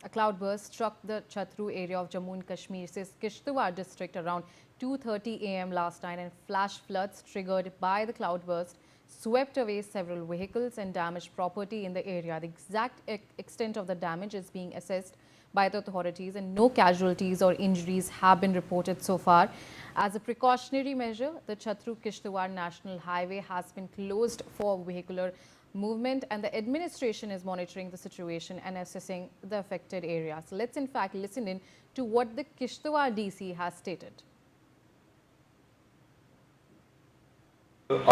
A cloudburst struck the Chatru area of Jammu and Kashmir's Kishtwar district around 2:30 a.m. last night, and flash floods triggered by the cloudburst swept away several vehicles and damaged property in the area. The exact extent of the damage is being assessed by the authorities, and no casualties or injuries have been reported so far. As a precautionary measure, the Chatru-Kishtwar National Highway has been closed for vehicular movement, and the administration is monitoring the situation and assessing the affected areas. Let's in fact listen in to what the Kishtwar DC has stated.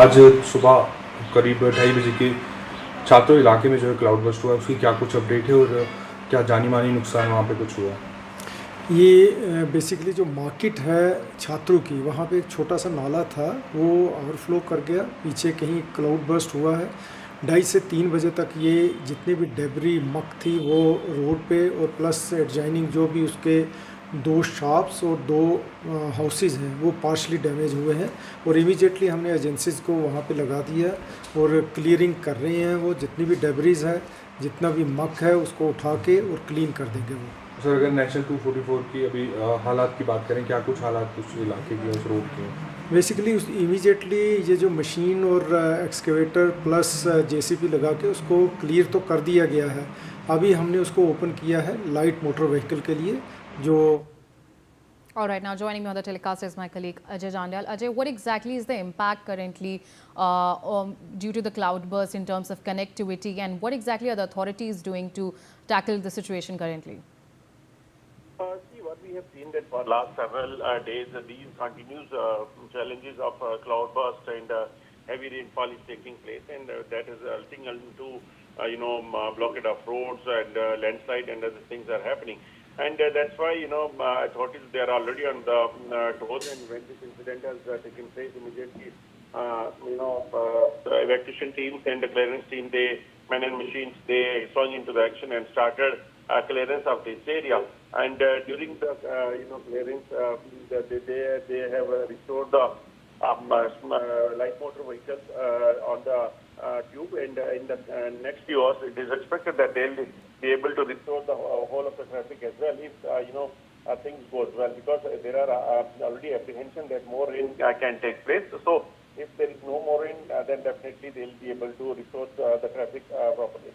आज सुबह करीब 2:30 बजे के छात्रों इलाके में जो है क्लाउड बस्ट हुआ, उसकी क्या कुछ अपडेट है और क्या जानी मानी नुकसान वहाँ पे कुछ हुआ? ये बेसिकली जो मार्केट है छात्रों की, वहाँ पे एक छोटा सा नाला था, वो ओवरफ्लो कर गया, पीछे कहीं क्लाउड बस्ट हुआ है। 2:30 से 3 बजे तक ये जितनी भी डेबरी मक थी वो रोड पे और प्लस एडजाइनिंग जो भी उसके 2 शॉप्स और 2 हाउसेस हैं वो पार्शली डैमेज हुए हैं, और इमीडिएटली हमने एजेंसीज़ को वहाँ पे लगा दिया और क्लियरिंग कर रहे हैं। वो जितनी भी डेबरीज है, जितना भी मक है, उसको उठा के और क्लीन कर देंगे वो। सर, अगर नेशनल 244 की अभी हालात की बात करें, क्या कुछ हालात उस इलाके की, उस रोड के? बेसिकली उस इमीडिएटली ये जो मशीन और एक्सकेवेटर प्लस जेसीबी लगा के उसको क्लियर तो कर दिया गया है। अभी हमने उसको ओपन किया है लाइट मोटर व्हीकल के लिए जो। All right, now joining me on the telecast is my colleague Ajay Jandyal. Ajay, what exactly is the impact currently due to the cloudburst in terms of connectivity, and what exactly are the authorities doing to tackle the situation currently? See, what we have seen that for last several days, these continuous challenges of cloudburst and heavy rainfall is taking place, and that is resulting into blockade of roads and landslide and other things are happening. And that's why, authorities, they are already on the toes, and when this incident has taken place, immediately, the evacuation teams and the clearance team, they, men and machines, they swung into the action and started clearance of this area. And during the, clearance, they have restored the light motor vehicles on the tube, and in the next few hours, it is expected that they'll be able to restore the whole of the traffic as well if, things goes well, because there are already apprehension that more rain can take place. So if there is no more rain, then definitely they'll be able to restore the traffic properly.